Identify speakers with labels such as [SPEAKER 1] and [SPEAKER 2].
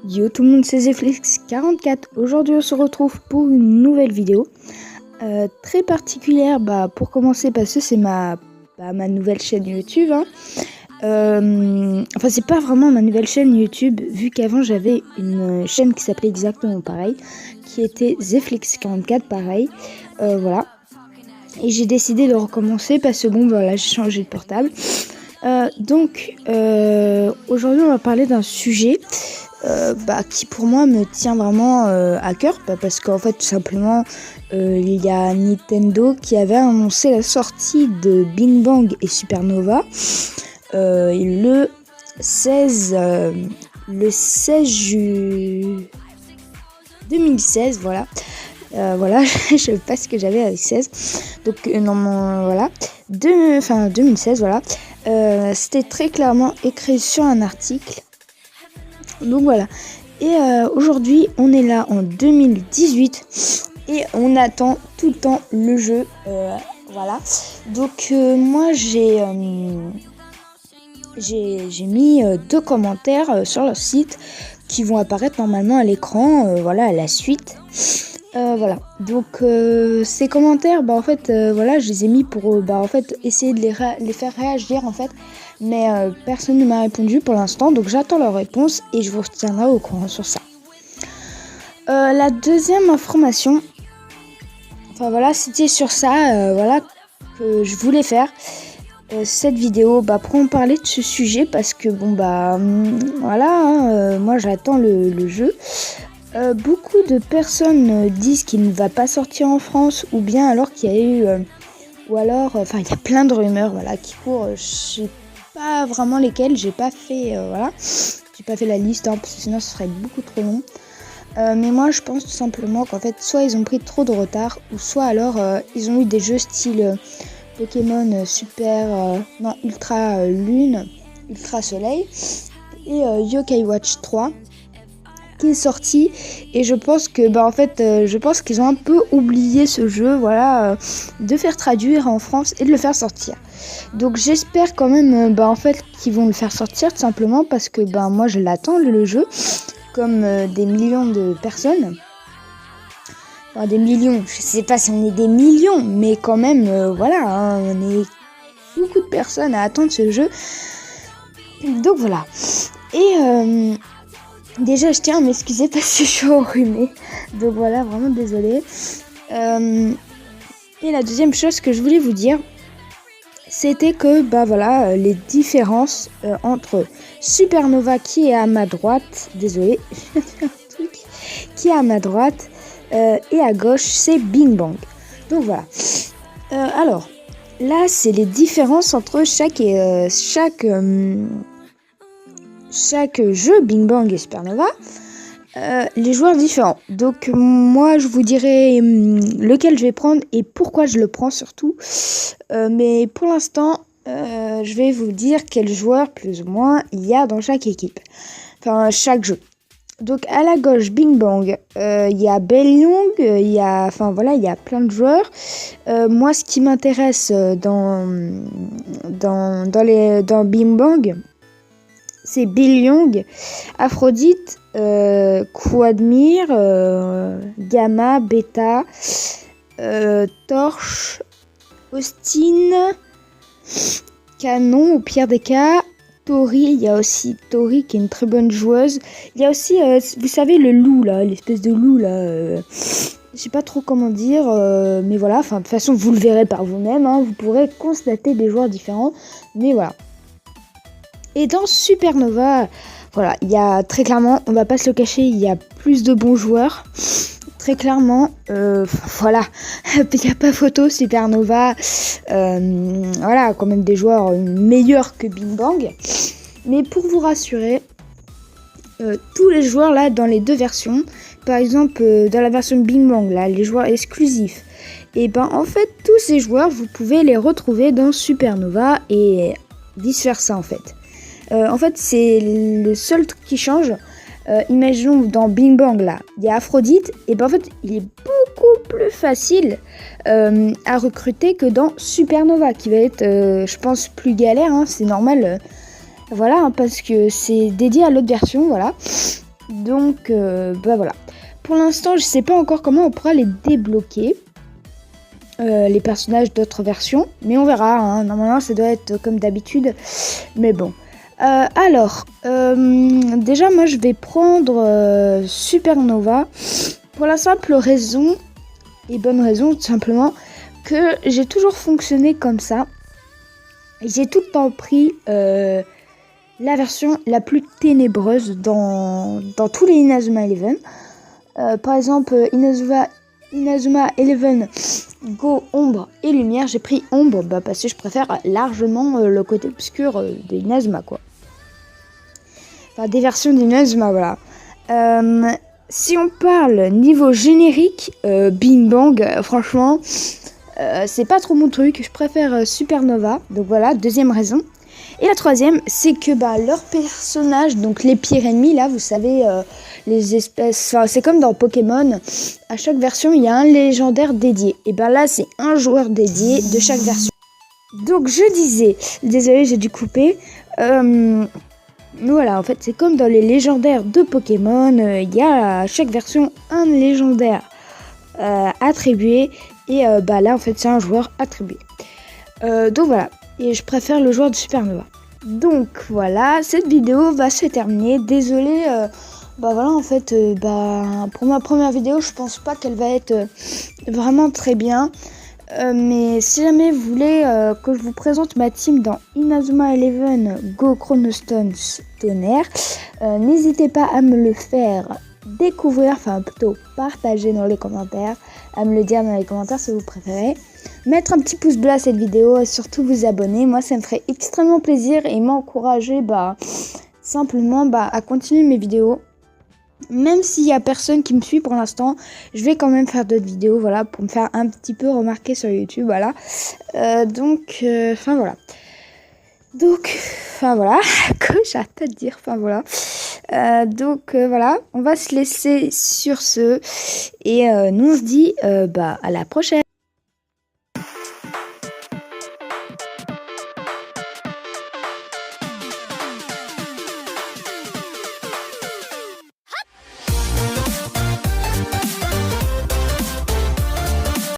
[SPEAKER 1] Yo tout le monde, c'est Zeflix44. Aujourd'hui on se retrouve pour une nouvelle vidéo très particulière pour commencer parce que c'est ma nouvelle chaîne YouTube. Enfin c'est pas vraiment ma nouvelle chaîne YouTube vu qu'avant j'avais une chaîne qui s'appelait exactement pareil, qui était Zeflix44 pareil. Voilà. Et j'ai décidé de recommencer parce que j'ai changé de portable. Donc aujourd'hui on va parler d'un sujet qui pour moi me tient vraiment à cœur, parce qu'en fait tout simplement il y a Nintendo qui avait annoncé la sortie de Bing Bang et Supernova le 16 juillet 2016, voilà. Je sais pas ce que j'avais avec 16. Donc voilà. 2016, voilà. C'était très clairement écrit sur un article. Donc voilà. Et aujourd'hui, on est là en 2018 et on attend tout le temps le jeu. Voilà. Donc moi j'ai mis 2 commentaires sur le site qui vont apparaître normalement à l'écran. Voilà, à la suite. Voilà. Donc ces commentaires, je les ai mis pour essayer de les faire réagir en fait. Mais personne ne m'a répondu pour l'instant, donc j'attends leur réponse et je vous retiendrai au courant sur ça. La deuxième information, c'était sur ça, que je voulais faire cette vidéo, pour en parler de ce sujet, parce que moi j'attends le jeu. Beaucoup de personnes disent qu'il ne va pas sortir en France, ou bien alors qu'il y a eu, il y a plein de rumeurs, qui courent. Je sais pas vraiment lesquelles, j'ai pas fait la liste, parce que sinon ce serait beaucoup trop long. Mais moi je pense tout simplement qu'en fait soit ils ont pris trop de retard, ou soit alors ils ont eu des jeux style Pokémon Ultra Lune, Ultra Soleil et Yokai Watch 3 qui est sorti, et je pense que je pense qu'ils ont un peu oublié ce jeu, de faire traduire en France et de le faire sortir. Donc j'espère quand même qu'ils vont le faire sortir, tout simplement parce que moi je l'attends le jeu comme des millions de personnes. Enfin, des millions, je sais pas si on est des millions, mais quand même on est beaucoup de personnes à attendre ce jeu. Donc voilà. Et déjà, je tiens à m'excuser parce que je suis enrhumée. Donc voilà, vraiment désolée. Et la deuxième chose que je voulais vous dire, c'était que les différences entre Supernova qui est à ma droite, désolée, j'ai fait un truc, qui est à ma droite, et à gauche, c'est Bing Bang. Donc voilà. Alors, là, c'est les différences entre chaque jeu Bing Bang et Supernova, les joueurs différents. Donc moi je vous dirai lequel je vais prendre et pourquoi je le prends surtout. Mais pour l'instant, je vais vous dire quels joueurs plus ou moins il y a dans chaque équipe. Enfin chaque jeu. Donc à la gauche Bing Bang, il y a Bellyong, il y a plein de joueurs. Moi ce qui m'intéresse dans Bing Bang, c'est Bellyong, Aphrodite, Quadmir, Gamma, Beta, Torche, Austin, Canon, au pire des cas, Tori. Il y a aussi Tori qui est une très bonne joueuse. Il y a aussi, vous savez, le loup là, l'espèce de loup là. Je sais pas trop comment dire, mais voilà. Enfin, de toute façon, vous le verrez par vous-même. Vous pourrez constater des joueurs différents, mais voilà. Et dans Supernova, il y a très clairement, on va pas se le cacher, il y a plus de bons joueurs. Très clairement, il n'y a pas photo, Supernova, quand même des joueurs meilleurs que Bing Bang. Mais pour vous rassurer, tous les joueurs là dans les deux versions, par exemple dans la version Bing Bang, là, les joueurs exclusifs, et en fait tous ces joueurs, vous pouvez les retrouver dans Supernova et vice versa en fait. C'est le seul truc qui change. Imaginons dans Bing Bang là, il y a Aphrodite, et il est beaucoup plus facile à recruter que dans Supernova, qui va être, je pense, plus galère. C'est normal. Parce que c'est dédié à l'autre version, voilà. Donc bah voilà. Pour l'instant, je sais pas encore comment on pourra les débloquer. Les personnages d'autres versions, mais on verra, hein. Normalement ça doit être comme d'habitude, mais bon. Alors, déjà moi je vais prendre Supernova pour la simple raison, et bonne raison tout simplement, que j'ai toujours fonctionné comme ça. J'ai tout le temps pris la version la plus ténébreuse dans tous les Inazuma Eleven. Par exemple, Inazuma Eleven Go Ombre et Lumière, j'ai pris Ombre parce que je préfère largement le côté obscur des Inazuma, quoi. Enfin, des versions d'Inazuma, voilà. Si on parle niveau générique, Bing Bang, franchement, c'est pas trop mon truc. Je préfère Supernova, donc voilà, deuxième raison. Et la troisième, c'est que leurs personnages, donc les pires ennemis, là, vous savez, les espèces... Enfin, c'est comme dans Pokémon, à chaque version, il y a un légendaire dédié. Et là, c'est un joueur dédié de chaque version. Donc, je disais... Désolée, j'ai dû couper. Voilà, en fait, c'est comme dans les légendaires de Pokémon. Il y a à chaque version un légendaire attribué. Et là, en fait, c'est un joueur attribué. Donc, voilà. Et je préfère le joueur de Supernova. Donc voilà, cette vidéo va se terminer. Désolée, voilà, en fait, pour ma première vidéo, je pense pas qu'elle va être vraiment très bien. Mais si jamais vous voulez que je vous présente ma team dans Inazuma Eleven Go Chronostones Tonnerre, n'hésitez pas à me le faire découvrir, enfin plutôt partager dans les commentaires, à me le dire dans les commentaires si vous préférez. Mettre un petit pouce bleu à cette vidéo et surtout vous abonner, moi ça me ferait extrêmement plaisir et m'encourager simplement à continuer mes vidéos. Même s'il y a personne qui me suit pour l'instant, je vais quand même faire d'autres vidéos, voilà, pour me faire un petit peu remarquer sur YouTube, voilà. Voilà. Voilà, que j'ai hâte de dire, voilà. Voilà, on va se laisser sur ce et nous on se dit à la prochaine.